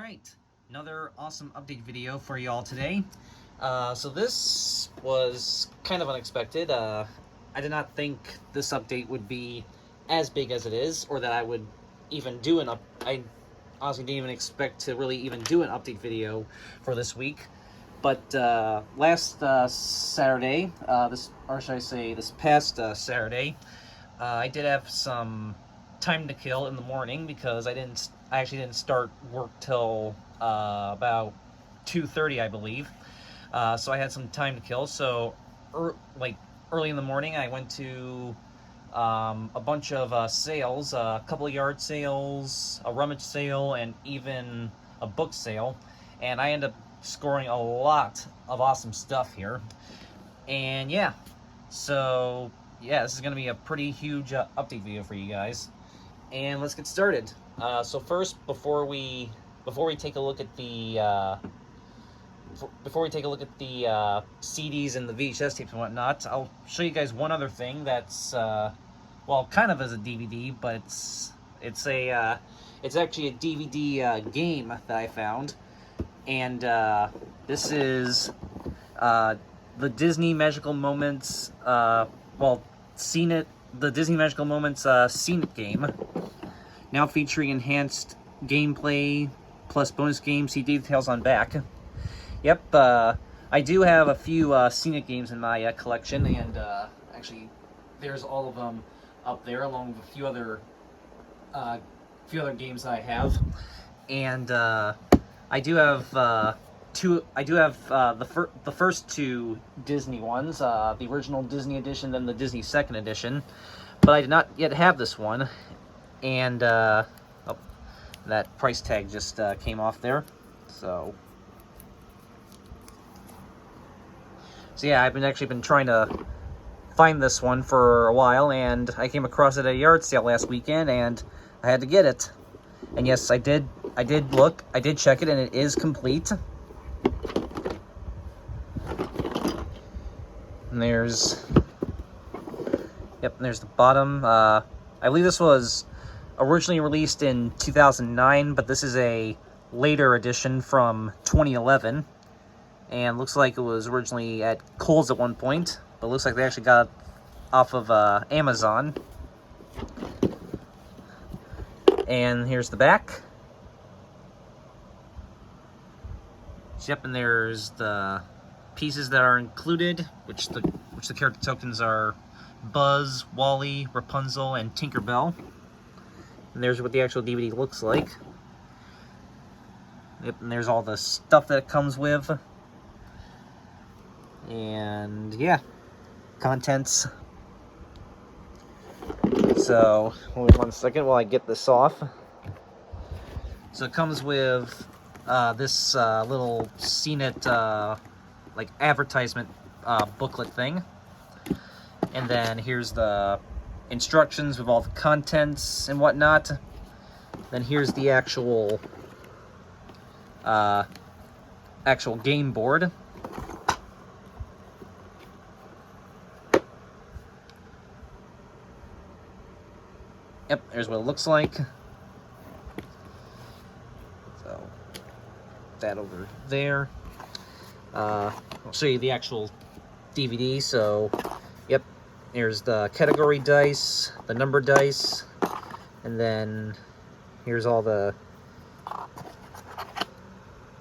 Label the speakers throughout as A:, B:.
A: Alright, another awesome update video for you all today. So this was kind of unexpected. I did not think this update would be as big as it is, or that I would even do I honestly didn't even expect to really even do an update video for this week. But last Saturday, this past Saturday, I did have some time to kill in the morning because I actually didn't start work till about 2:30, I believe. So I had some time to kill. So early in the morning, I went to a bunch of sales, a couple of yard sales, a rummage sale, and even a book sale. And I ended up scoring a lot of awesome stuff here. And yeah, so yeah, this is going to be a pretty huge update video for you guys. And let's get started. So first, before we take a look at the CDs and the VHS tapes and whatnot, I'll show you guys one other thing that's well, kind of as a DVD, but it's actually a DVD game that I found, and this is the Disney Magical Moments. The Disney Magical Moments Scene It game, now featuring enhanced gameplay plus bonus game. See details on back. Yep, I do have a few Scene It games in my collection, and actually, there's all of them up there, along with a few other games I have. And I do have the first two Disney ones, the original Disney edition, then the Disney second edition. But I did not yet have this one, and oh, that price tag just came off there. So yeah, I've actually been trying to find this one for a while, and I came across it at a yard sale last weekend, and I had to get it. And yes, I did look, I did check it, and it is complete. And there's the bottom. I believe this was originally released in 2009, but this is a later edition from 2011. And looks like it was originally at Kohl's at one point, but looks like they actually got it off of Amazon. And here's the back. Yep, and there's the pieces that are included, which the character tokens are Buzz, Wally, Rapunzel, and Tinkerbell. And there's what the actual DVD looks like. Yep, and there's all the stuff that it comes with. And yeah, contents. So, hold on 1 second while I get this off. So it comes with this little Scene It like advertisement booklet thing. And then here's the instructions with all the contents and whatnot. Then here's the actual game board. Yep, there's what it looks like. So that over there. I'll show you the actual DVD. So, yep, here's the category dice, the number dice, and then here's all the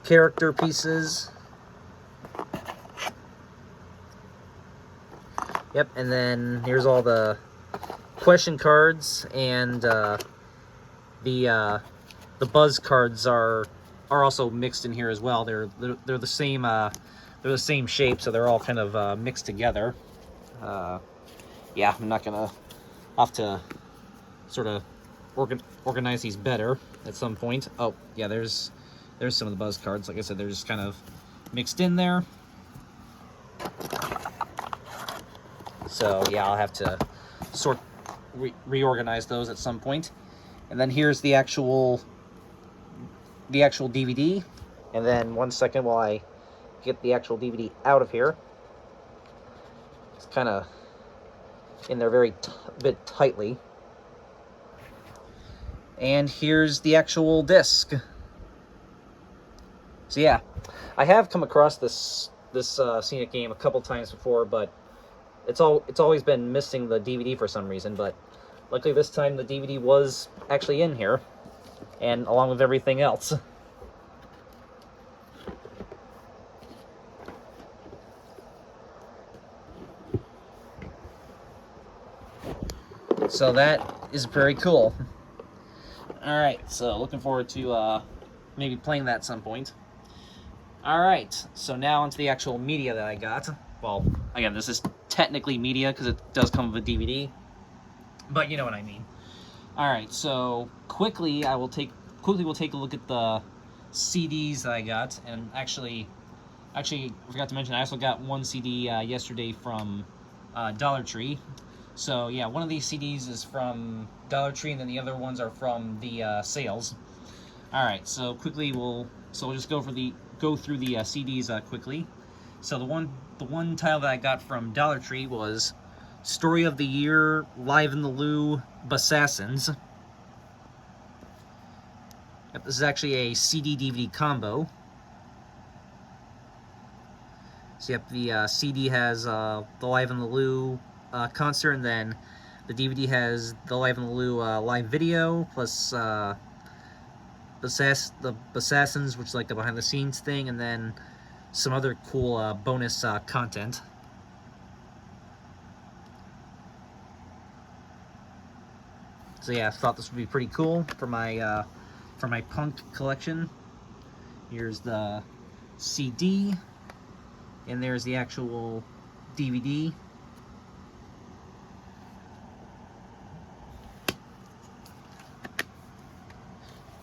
A: character pieces. Yep, and then here's all the question cards, and the Buzz cards are also mixed in here as well. They're the same shape, so they're all kind of mixed together. Yeah, I'm not gonna have to sort of organize these better at some point. Oh yeah, there's some of the Buzz cards. Like I said, they're just kind of mixed in there. So yeah, I'll have to reorganize those at some point. And then here's the actual DVD. And then 1 second while I get the actual DVD out of here. It's kind of in there very bit tightly. And here's the actual disc. So yeah, I have come across this Scenic game a couple times before, but it's always been missing the DVD for some reason. But luckily this time the DVD was actually in here, and along with everything else. So that is very cool. Alright, so looking forward to maybe playing that at some point. Alright, so now onto the actual media that I got. Well, again, this is technically media because it does come with a DVD, but you know what I mean. Alright, so quickly we'll take a look at the CDs that I got, and actually I forgot to mention I also got one CD yesterday from Dollar Tree. So yeah, one of these CDs is from Dollar Tree, and then the other ones are from the sales. All right, so quickly we'll just go through the CDs quickly. So the one title that I got from Dollar Tree was Story of the Year, Live in the Lou, Bassassins. Yep, this is actually a CD DVD combo. So yep, the CD has the Live in the Lou concert, and then the DVD has the Live in the Lou live video, plus the Bassassins, which is like the behind the scenes thing, and then some other cool bonus content. So yeah, I thought this would be pretty cool for my punk collection. Here's the CD, and there's the actual DVD.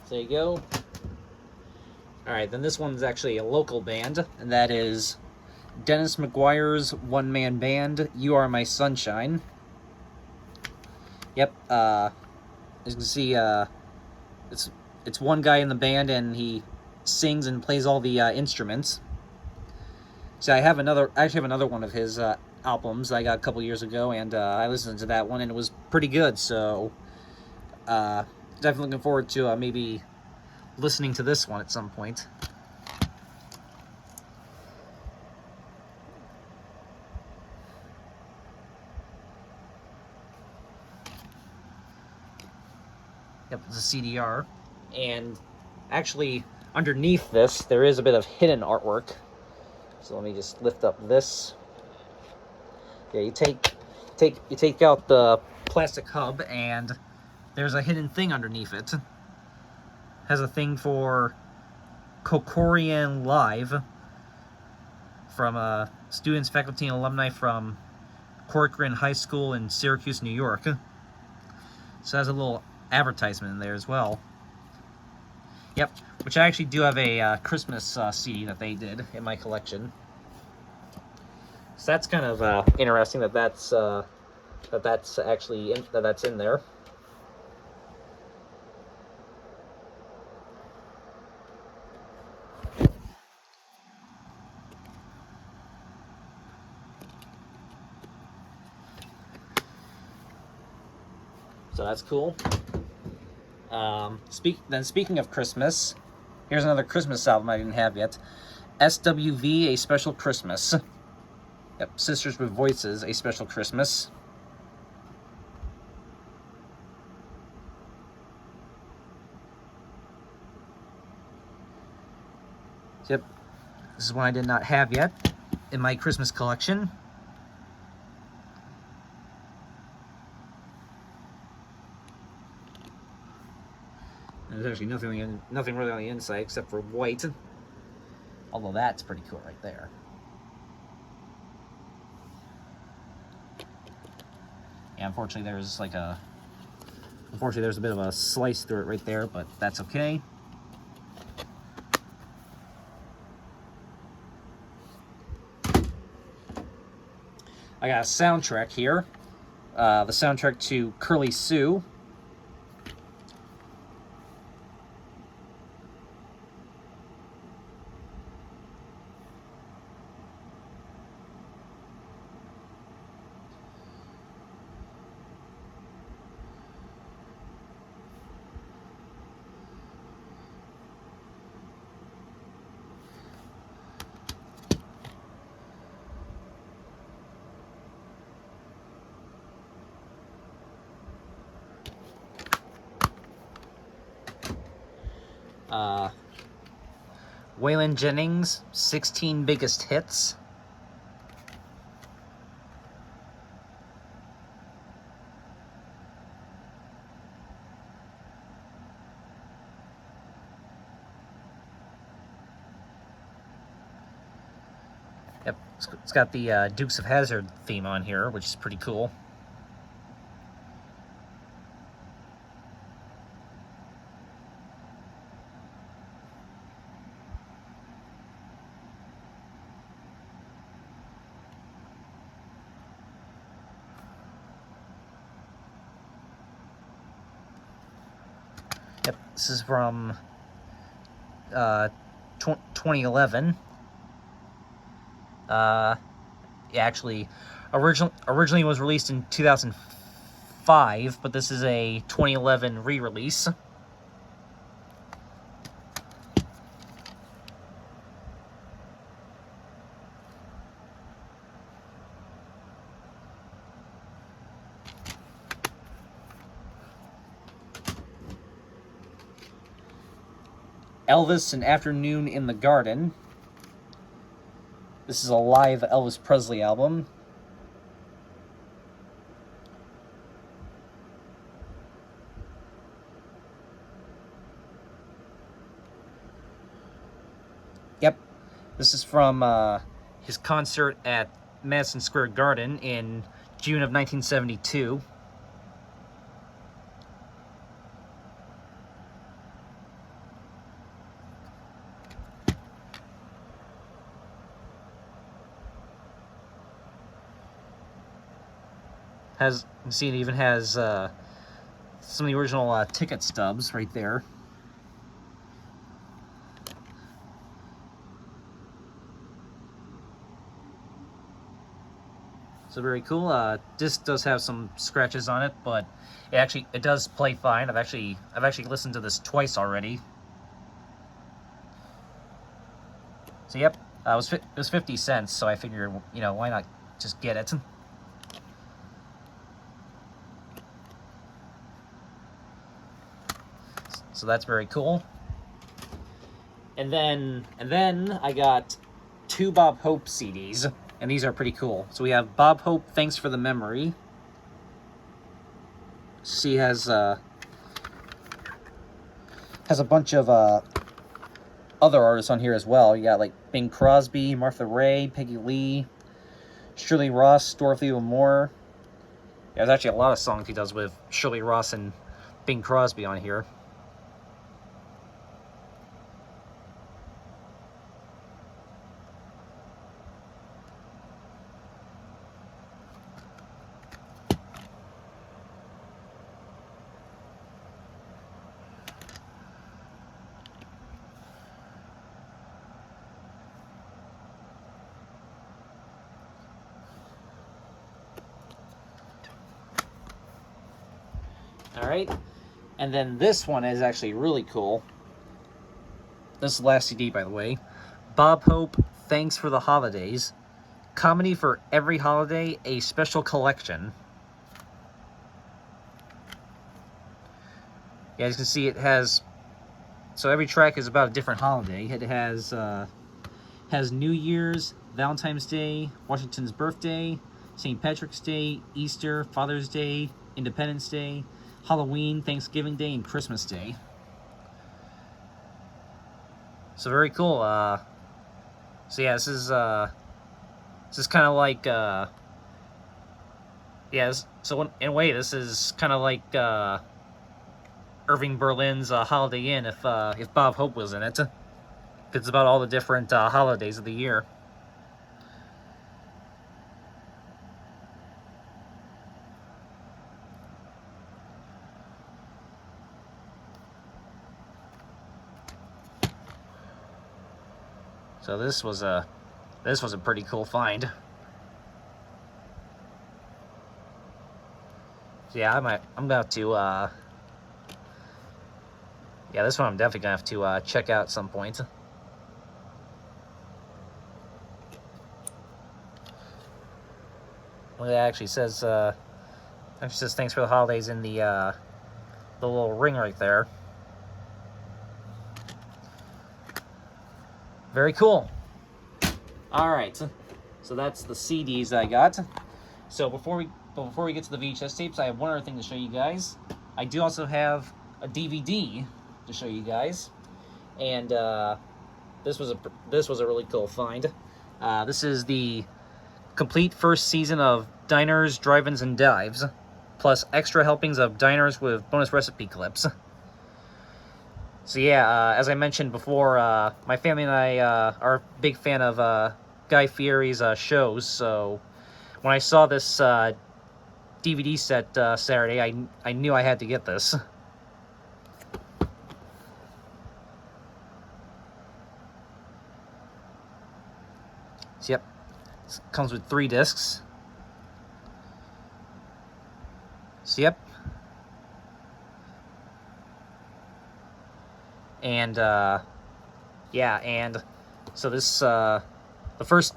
A: So there you go. Alright, then this one's actually a local band, and that is Dennis McGuire's one-man band, You Are My Sunshine. Yep, as you can see, it's one guy in the band, and he sings and plays all the instruments. So I actually have another one of his albums I got a couple years ago, and I listened to that one, and it was pretty good, so definitely looking forward to maybe listening to this one at some point. Yep, it's a CDR. And actually, underneath this, there is a bit of hidden artwork. So let me just lift up this. Yeah, you take out the plastic hub, and there's a hidden thing underneath it. Has a thing for Kokorian Live from students, faculty, and alumni from Corcoran High School in Syracuse, New York. So it has a little advertisement in there as well. Yep, which I actually do have a Christmas CD that they did in my collection. So that's kind of interesting that's actually that's in there. So that's cool. Speaking of Christmas, here's another Christmas album I didn't have yet. SWV, A Special Christmas. Yep, Sisters with Voices, A Special Christmas. Yep, this is one I did not have yet in my Christmas collection. There's actually nothing really on the inside except for white. Although that's pretty cool right there. Yeah, unfortunately there's a bit of a slice through it right there, but that's okay. I got a soundtrack here. The soundtrack to Curly Sue. Uh, Waylon Jennings, 16 biggest hits. Yep, it's got the Dukes of Hazzard theme on here, which is pretty cool. Yep, this is from 2011. Yeah, actually, originally was released in 2005, but this is a 2011 re-release. Elvis, An Afternoon in the Garden. This is a live Elvis Presley album. Yep, this is from his concert at Madison Square Garden in June of 1972. You can see it even has some of the original ticket stubs right there. So very cool. Disc does have some scratches on it, but it does play fine. I've actually listened to this twice already. So yep, it was 50 cents. So I figured, you know, why not just get it. So that's very cool. And then I got 2 Bob Hope CDs, and these are pretty cool. So we have Bob Hope, Thanks for the Memory. She has a bunch of other artists on here as well. You got like Bing Crosby, Martha Raye, Peggy Lee, Shirley Ross, Dorothy L'Amour. Yeah, there's actually a lot of songs he does with Shirley Ross and Bing Crosby on here. Alright, and then this one is actually really cool. This is the last CD, by the way. Bob Hope, Thanks for the Holidays. Comedy for Every Holiday, a Special Collection. Yeah, as you can see, it has... So every track is about a different holiday. It has New Year's, Valentine's Day, Washington's birthday, St. Patrick's Day, Easter, Father's Day, Independence Day, Halloween, Thanksgiving Day, and Christmas Day. So very cool. So yeah, this is kind of like so in a way, this is kind of like Irving Berlin's Holiday Inn if Bob Hope was in it. It's about all the different holidays of the year. So this was a pretty cool find. So yeah, I'm about to yeah, this one I'm definitely gonna have to check out at some point. Well, it actually says thanks for the holidays in the little ring right there. Very cool. All right, so that's the CDs I got. So before we get to the VHS tapes, I have one other thing to show you guys. I do also have a DVD to show you guys, and this was a really cool find. This is the complete first season of Diners, Drive-Ins, and Dives, plus extra helpings of diners with bonus recipe clips. So yeah, as I mentioned before, my family and I are a big fan of Guy Fieri's shows, so when I saw this DVD set Saturday, I knew I had to get this. So yep, it comes with 3 discs. So yep. And yeah, and so this the first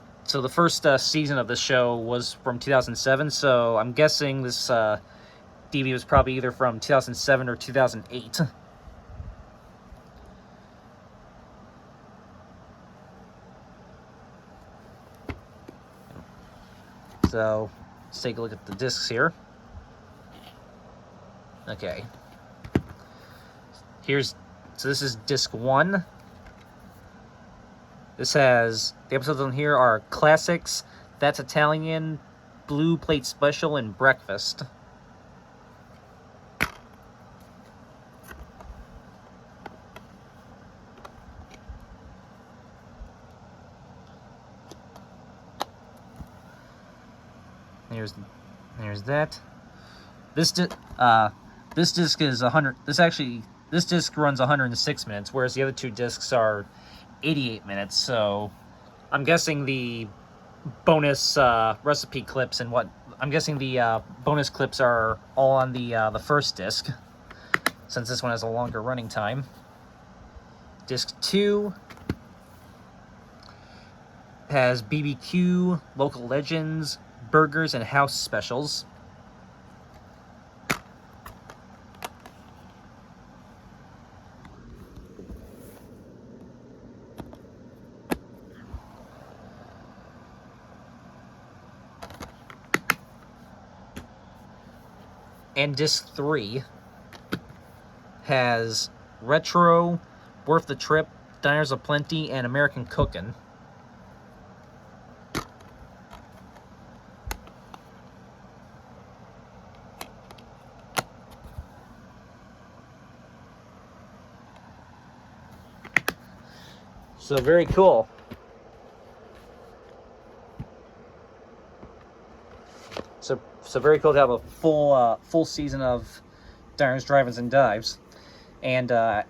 A: season of this show was from 2007, so I'm guessing this DVD was probably either from 2007 or 2008. So let's take a look at the discs here. Okay. So this is disc 1. This has, the episodes on here are Classics, That's Italian, Blue Plate Special, and Breakfast. There's that. This disc is 100. This disc runs 106 minutes, whereas the other 2 discs are 88 minutes. So I'm guessing the bonus recipe clips and I'm guessing the bonus clips are all on the first disc, since this one has a longer running time. Disc 2 has BBQ, local legends, burgers, and house specials. And disc 3 has Retro, Worth the Trip, Diners Aplenty, and American Cookin'. So very cool. So very cool to have a full season of Diners, Drive-Ins, and Dives. And I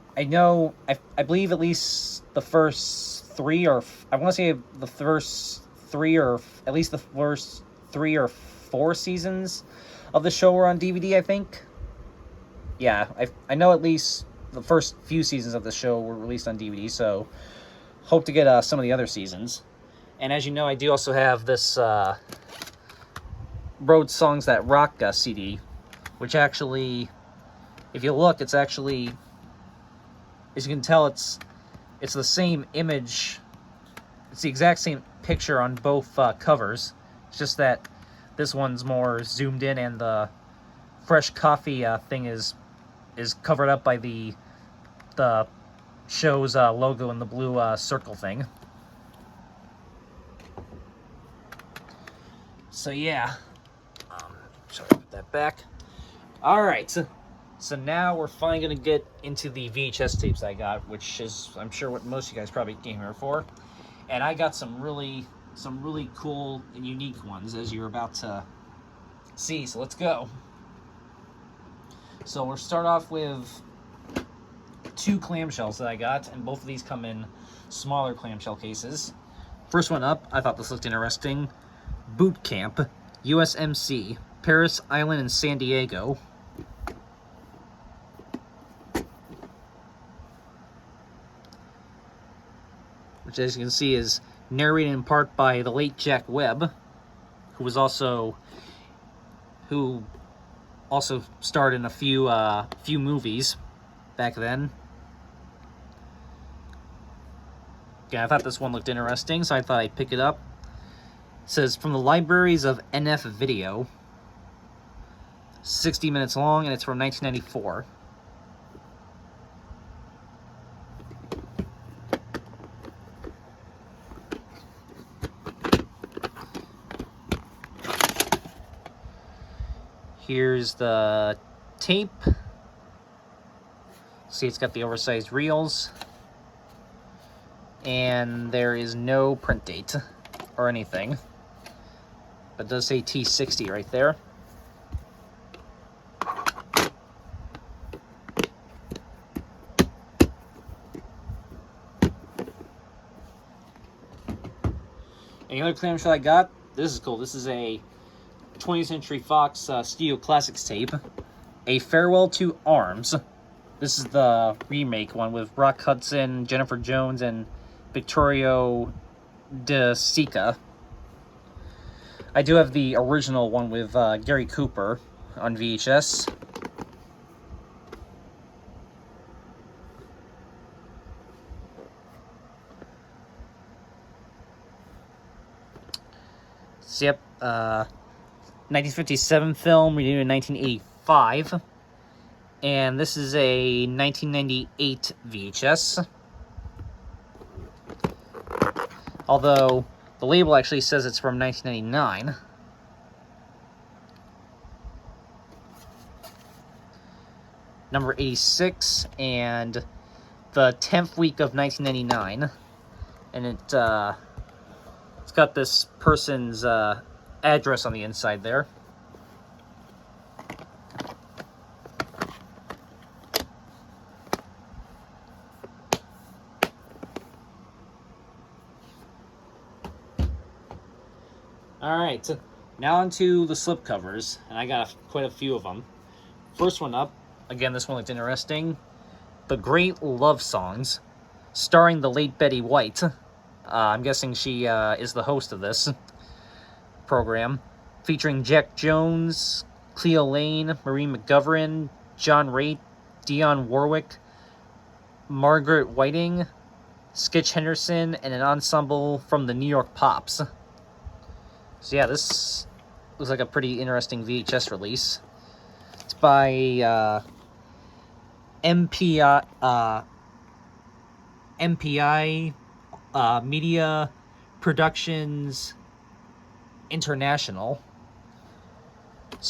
A: believe at least the first 3, or I want to say the first 3, or at least the first 3 or 4 seasons of the show were on DVD, I think. Yeah, I know at least the first few seasons of the show were released on DVD, so hope to get some of the other seasons. And as you know, I do also have this Road Songs That Rock CD, which actually, if you look, it's actually, as you can tell, it's the same image. It's the exact same picture on both covers. It's just that this one's more zoomed in, and the fresh coffee thing is covered up by the show's logo and the blue circle thing. So yeah. Sorry, put that back. Alright, so now we're finally going to get into the VHS tapes I got, which is, I'm sure, what most of you guys probably came here for. And I got some really cool and unique ones, as you're about to see, so let's go. So we'll start off with 2 clamshells that I got, and both of these come in smaller clamshell cases. First one up, I thought this looked interesting. Boot Camp, USMC, Paris Island and San Diego. Which, as you can see, is narrated in part by the late Jack Webb, who also starred in a few movies back then. Yeah, I thought this one looked interesting, so I thought I'd pick it up. It says, from the libraries of NF Video. 60 minutes long, and it's from 1994. Here's the tape. See, it's got the oversized reels. And there is no print date or anything. But it does say T60 right there. And the other clamshell I got, this is cool. This is a 20th Century Fox Studio Classics tape. A Farewell to Arms. This is the remake one with Rock Hudson, Jennifer Jones, and Victorio De Sica. I do have the original one with Gary Cooper on VHS. So, yep, 1957 film, renewed in 1985. And this is a 1998 VHS. Although, the label actually says it's from 1999. Number 86, and the 10th week of 1999. And it's got this person's address on the inside there. Alright, now onto the slipcovers, and I got quite a few of them. First one up, again, this one looked interesting. The Great Love Songs, starring the late Betty White. I'm guessing she is the host of this program. Featuring Jack Jones, Cleo Lane, Marie McGovern, John Raitt, Dionne Warwick, Margaret Whiting, Skitch Henderson, and an ensemble from the New York Pops. So yeah, this looks like a pretty interesting VHS release. It's by MPI Media Productions International.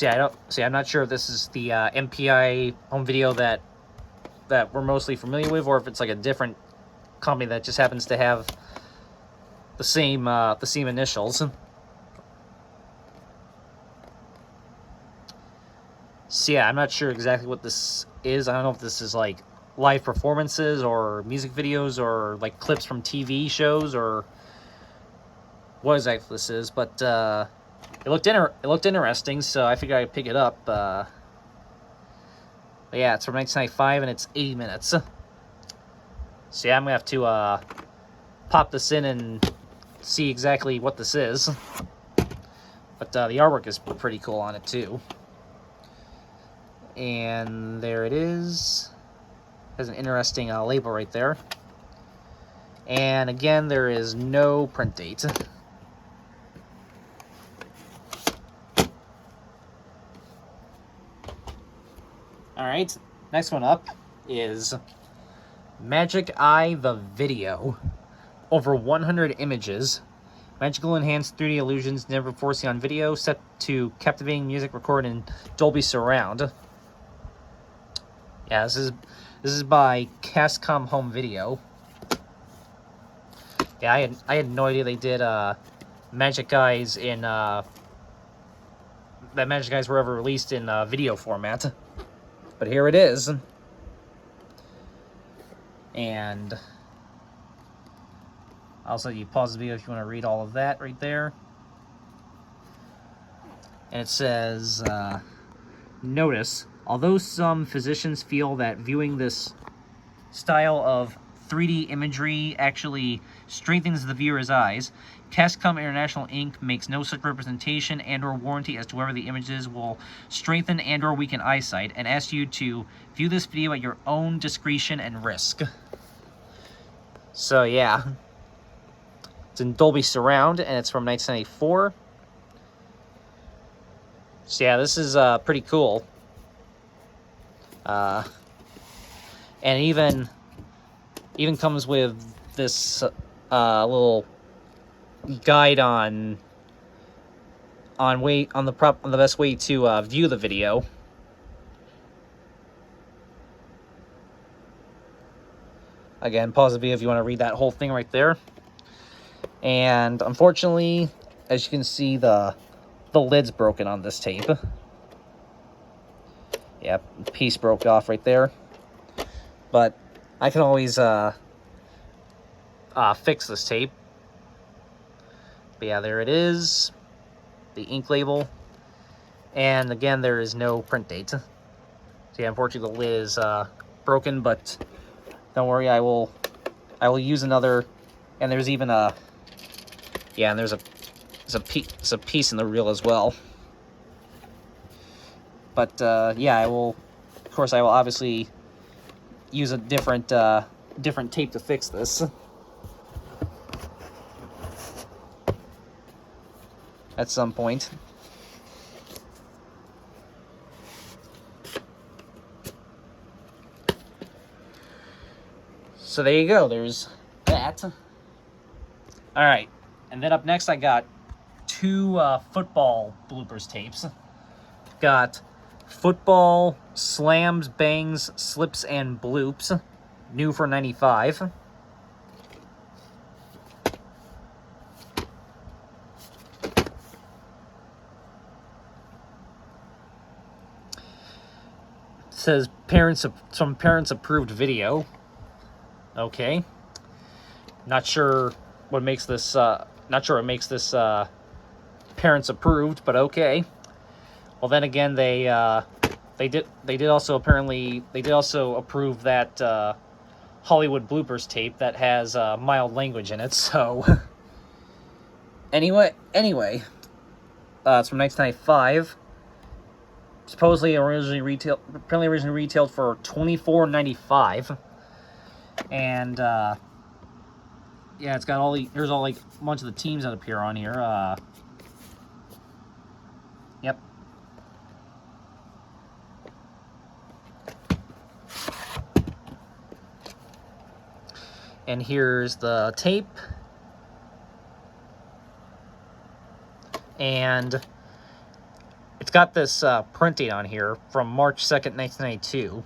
A: I'm not sure if this is the MPI home video that we're mostly familiar with, or if it's like a different company that just happens to have the same initials. So yeah, I'm not sure exactly what this is. I don't know if this is like live performances or music videos or like clips from TV shows or what exactly this is, but it looked interesting, so I figured I'd pick it up. But yeah, it's from 1995 and it's 80 minutes. So yeah, I'm gonna have to pop this in and see exactly what this is. But the artwork is pretty cool on it too. And there it is. Has an interesting label right there. And again, there is no print date. Alright, next one up is Magic Eye the Video. Over 100 images. Magical enhanced 3D illusions never before seen on video, set to captivating music recorded in Dolby Surround. Yeah, this is by Cascom Home Video. Yeah, I had no idea they did Magic Eyes in that Magic Eyes were ever released in video format. But here it is. And also, you pause the video if you want to read all of that right there. And it says, notice, although some physicians feel that viewing this style of 3D imagery actually strengthens the viewer's eyes, Cascom International Inc. makes no such representation and or warranty as to whether the images will strengthen and or weaken eyesight, and asks you to view this video at your own discretion and risk. So yeah, It's in Dolby Surround, and it's from 1994. So yeah, this is pretty cool. And even comes with this little guide on the best way to view the video. Again, pause the video if you want to read that whole thing right there. And unfortunately, as you can see, the lid's broken on this tape. Yep, piece broke off right there. But I can always fix this tape. But yeah, there it is. The ink label. And again, there is no print date. So yeah, unfortunately the lid is broken, but don't worry, I will use another. And there's even a there's a piece in the reel as well. But yeah, of course I will obviously use a different tape to fix this at some point. So there you go, there's that. Alright, and then up next I got two football bloopers tapes. Got Football Slams, Bangs, Slips, and Bloops, new for 95. It says some parents approved video. Okay. Not sure what makes this parents approved, but okay. Well, then again, they did also approve that Hollywood bloopers tape that has mild language in it. So anyway, it's from 1995. Supposedly originally retailed for $24.95, and yeah, it's got here's all like a bunch of the teams that appear on here. Yep. And here's the tape. And it's got this print date on here from March 2nd, 1992.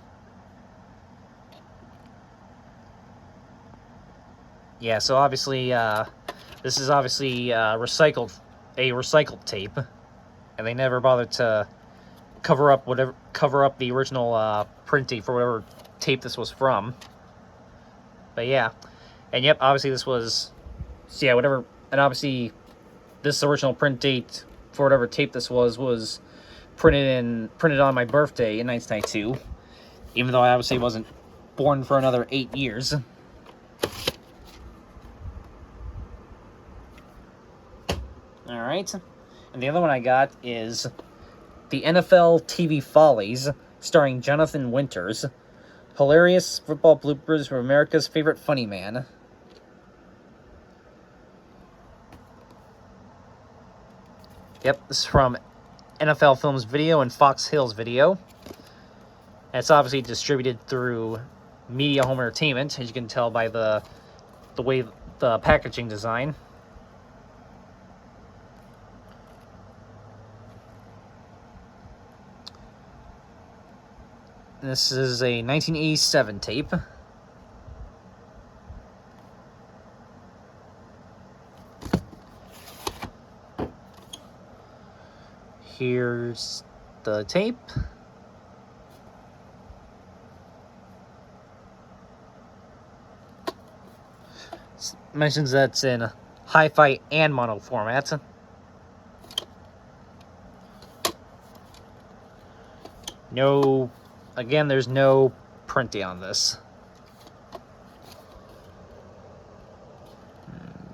A: Yeah, so obviously, this is obviously a recycled tape. And they never bothered to cover up the original print date for whatever tape this was from. But yeah. And yep, obviously this was, so yeah, whatever, and obviously this original print date for whatever tape this was printed on my birthday in 1992, even though I obviously wasn't born for another 8 years. Alright, and the other one I got is the NFL TV Follies, starring Jonathan Winters. Hilarious football bloopers from America's favorite funny man. Yep, this is from NFL Films Video and Fox Hills Video. And it's obviously distributed through Media Home Entertainment, as you can tell by the way the packaging design. And this is a 1987 tape. Here's the tape. It mentions that it's in hi-fi and mono format. Again, there's no printing on this.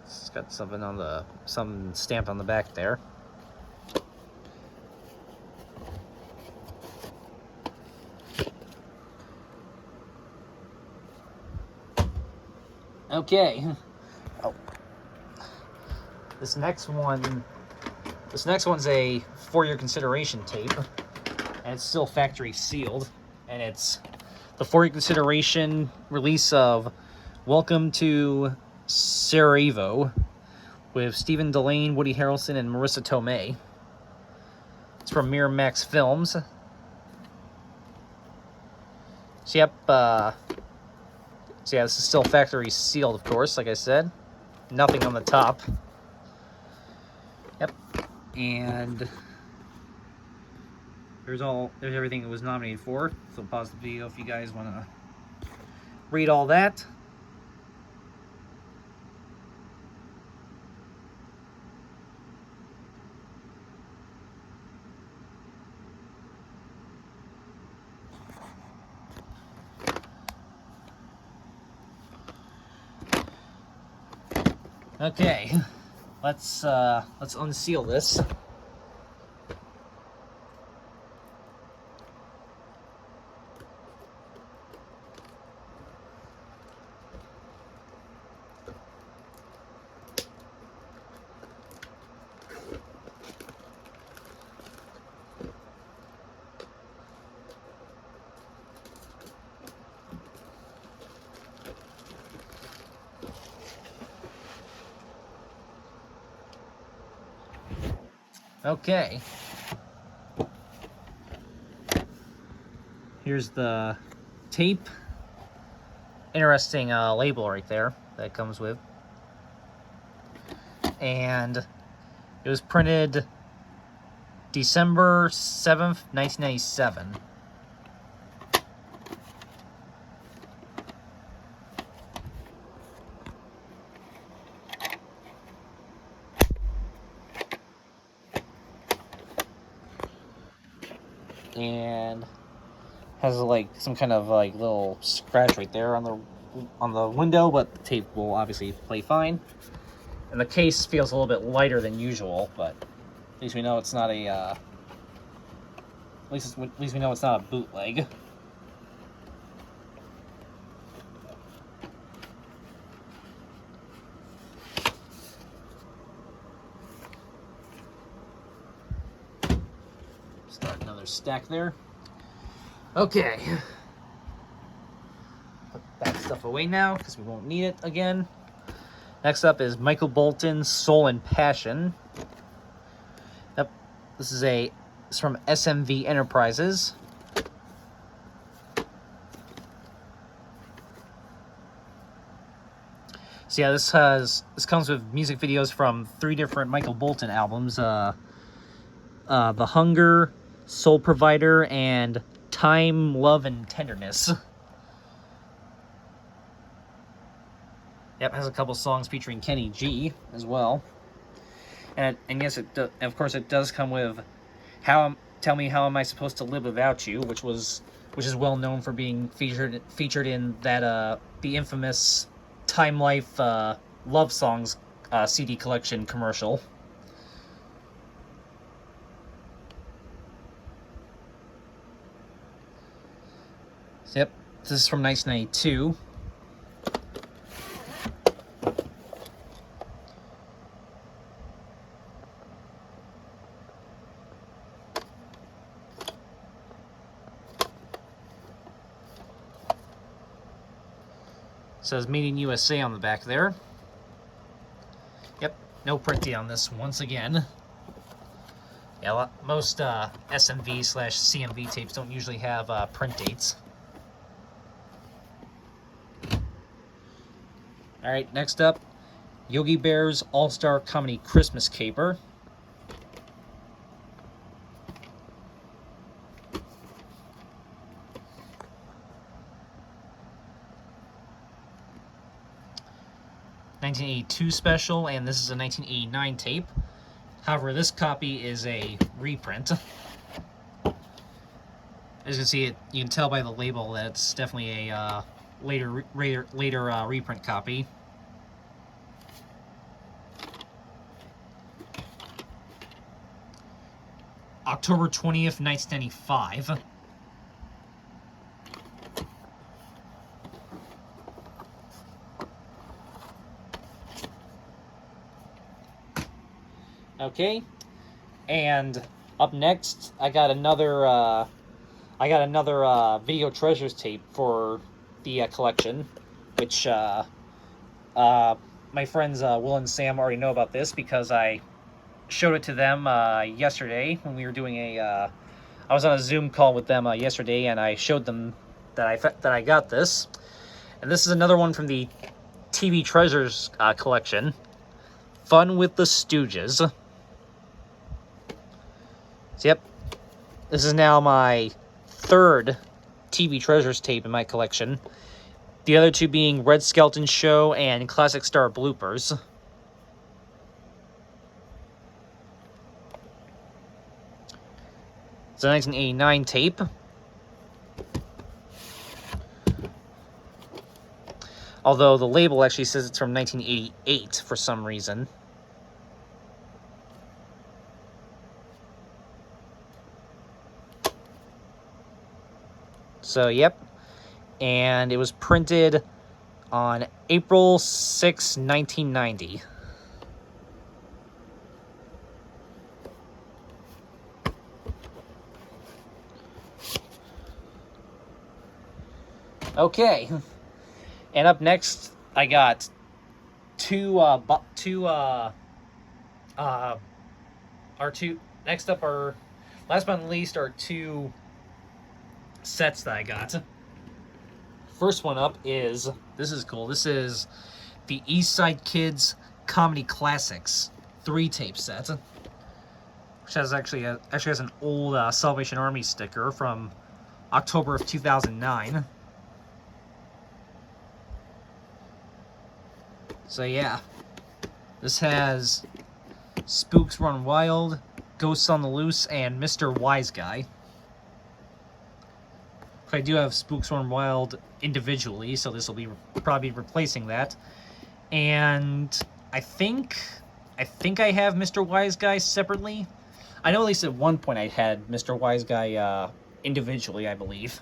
A: It's got something stamped on the back there. Okay. Oh. This next one's a For Your Consideration tape, and it's still factory sealed, and it's the For Your Consideration release of Welcome to Sarajevo with Stephen Delane, Woody Harrelson, and Marissa Tomei. It's from Miramax Films. So yep, so yeah, this is still factory sealed, of course, like I said. Nothing on the top. Yep. And there's everything it was nominated for. So pause the video if you guys want to read all that. Okay, let's unseal this. Okay. Here's the tape. Interesting label right there that it comes with. And it was printed December 7th, 1997. And has like some kind of like little scratch right there on the window, but the tape will obviously play fine. And the case feels a little bit lighter than usual, but at least we know it's not a at least we know it's not a bootleg. Start another stack there. Okay. Put that stuff away now because we won't need it again. Next up is Michael Bolton's Soul and Passion. Yep. This is from SMV Enterprises. So yeah, this comes with music videos from 3 different Michael Bolton albums. The Hunger, Soul Provider, and Time, Love, and Tenderness. Yep, has a couple songs featuring Kenny G as well. And yes, of course it does come with Tell Me How Am I Supposed to Live Without You, which is well known for being featured in that the infamous Time Life Love Songs CD collection commercial. Yep, this is from 1992. It says Made in USA on the back there. Yep, no printing on this once again. Yeah, most SMV/CMV tapes don't usually have print dates. Alright, next up, Yogi Bear's All-Star Comedy Christmas Caper. '82 special, and this is a 1989 tape. However, this copy is a reprint. As you can see, you can tell by the label that it's definitely a later reprint copy. October 20th, 1995. Okay, and up next, I got another video treasures tape for the collection, which my friends Will and Sam already know about this because I showed it to them yesterday when we were doing I was on a Zoom call with them yesterday, and I showed them that I got this. And this is another one from the TV Treasures collection. Fun with the Stooges. So, yep, this is now my third TV Treasures tape in my collection. The other two being Red Skelton Show and Classic Star Bloopers. It's a 1989 tape. Although the label actually says it's from 1988 for some reason. So, yep. And it was printed on April 6, 1990. Okay. And up next, I got next up are, last but not least, are two sets that I got. First one up is, this is cool, this is the East Side Kids Comedy Classics 3-tape set, which has actually has an old Salvation Army sticker from October of 2009. So yeah, this has Spooks Run Wild, Ghosts on the Loose, and Mr. Wise Guy. I do have Spooks Run Wild individually, so this will be probably replacing that. And I think I have Mr. Wise Guy separately. I know at least at one point I had Mr. Wise Guy individually, I believe.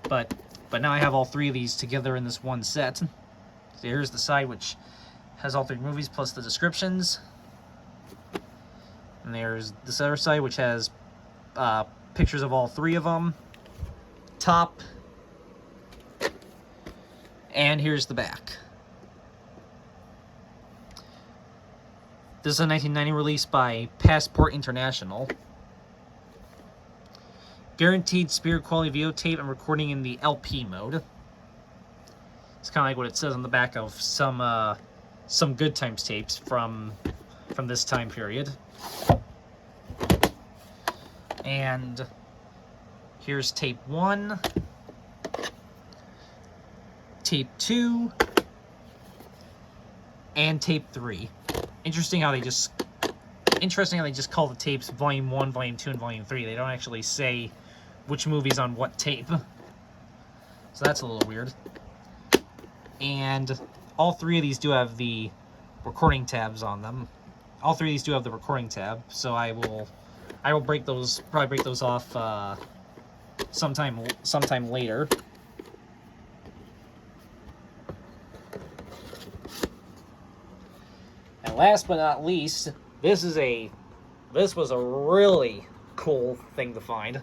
A: But now I have all three of these together in this one set. So here's the side, which has all three movies plus the descriptions. And there's this other side, which has pictures of all three of them. Top. And here's the back. This is a 1990 release by Passport International. Guaranteed spirit quality videotape and recording in the LP mode. It's kind of like what it says on the back of some Good Times tapes from this time period. And here's tape 1, tape 2, and tape 3. Interesting how they just call the tapes Volume 1, Volume 2, and Volume 3. They don't actually say which movie's on what tape. So that's a little weird. And all three of these do have the recording tabs on them. All three of these do have the recording tab, so I will probably break those off sometime later. And last but not least, this was a really cool thing to find.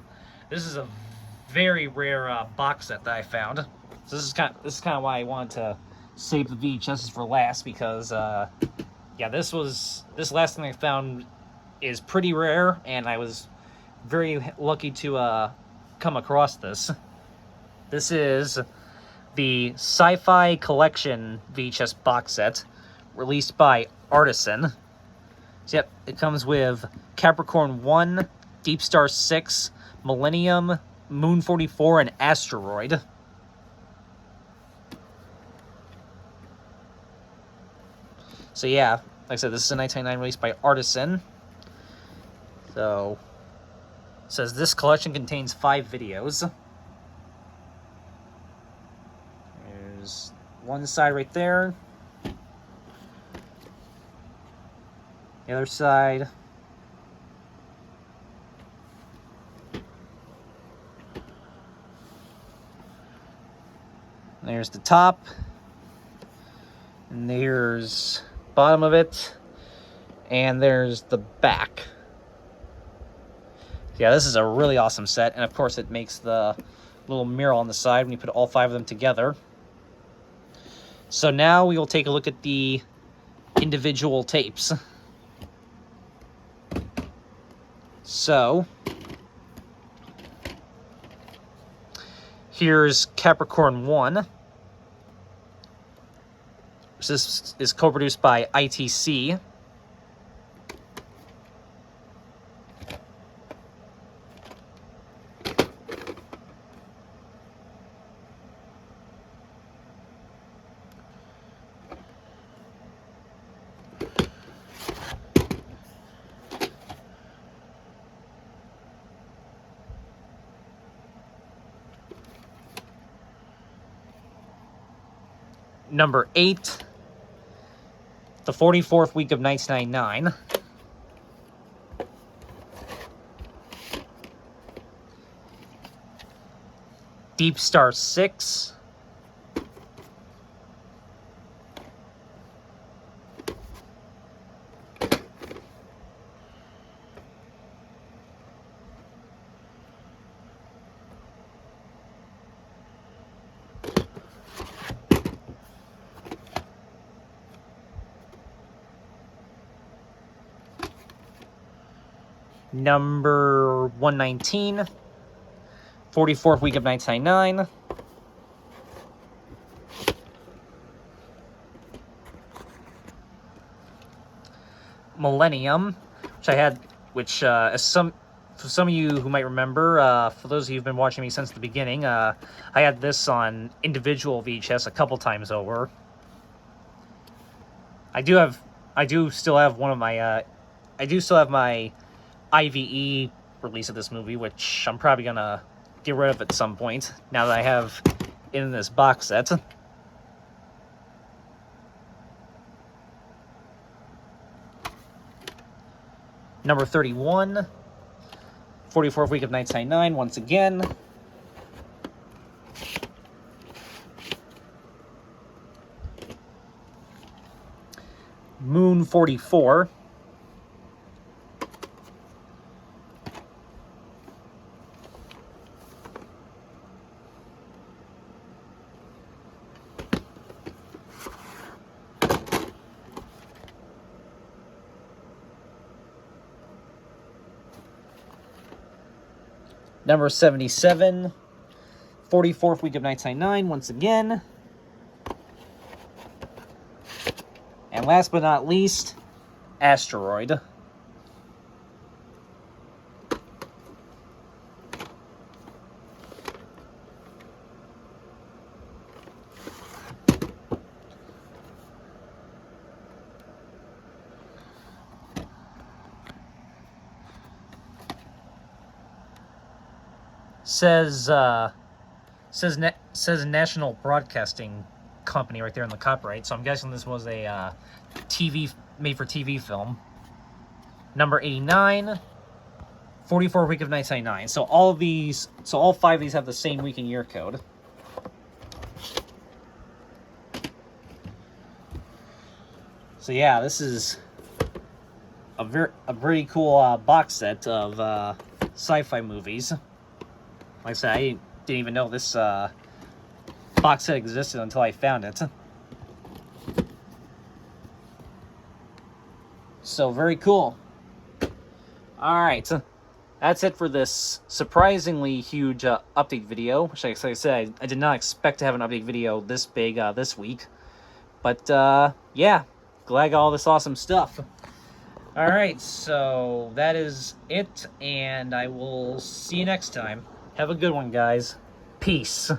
A: This is a very rare box set that I found. So this is kind of why I wanted to save the VHSs for last, because yeah, this last thing I found is pretty rare, and I was very lucky to come across this. This is the Sci-Fi Collection VHS box set, released by Artisan. So, yep, it comes with Capricorn 1, Deep Star 6, Millennium, Moon 44, and Asteroid. So yeah, like I said, this is a 1999 release by Artisan. So, it says this collection contains 5 videos. There's one side right there. The other side. There's the top. And there's bottom of it. And there's the back. Yeah, this is a really awesome set, and of course it makes the little mural on the side when you put all 5 of them together. So now we will take a look at the individual tapes. So here's Capricorn 1. This is co-produced by ITC. Number 8, the 44th week of 1999. Deep Star 6. Number 119, 44th week of 1999. Millennium, for some of you who might remember, for those of you who've been watching me since the beginning, I had this on individual VHS a couple times over. I do still have my IVE release of this movie, which I'm probably gonna get rid of at some point, now that I have it in this box set. Number 31, 44th week of 1999, once again. Moon 44. Number 77, 44th week of 1999, once again. And last but not least, Asteroid. Says National Broadcasting Company right there in the copyright, so I'm guessing this was a made-for-TV film. Number 89, 44th week of 1999. So all 5 of these have the same week and year code. So yeah, this is a pretty cool box set of sci-fi movies. Like I said, I didn't even know this box set existed until I found it. So, very cool. Alright, that's it for this surprisingly huge update video. Which, like I said, I did not expect to have an update video this big this week. But, yeah, glad I got all this awesome stuff. Alright, so that is it, and I will see you next time. Have a good one, guys. Peace.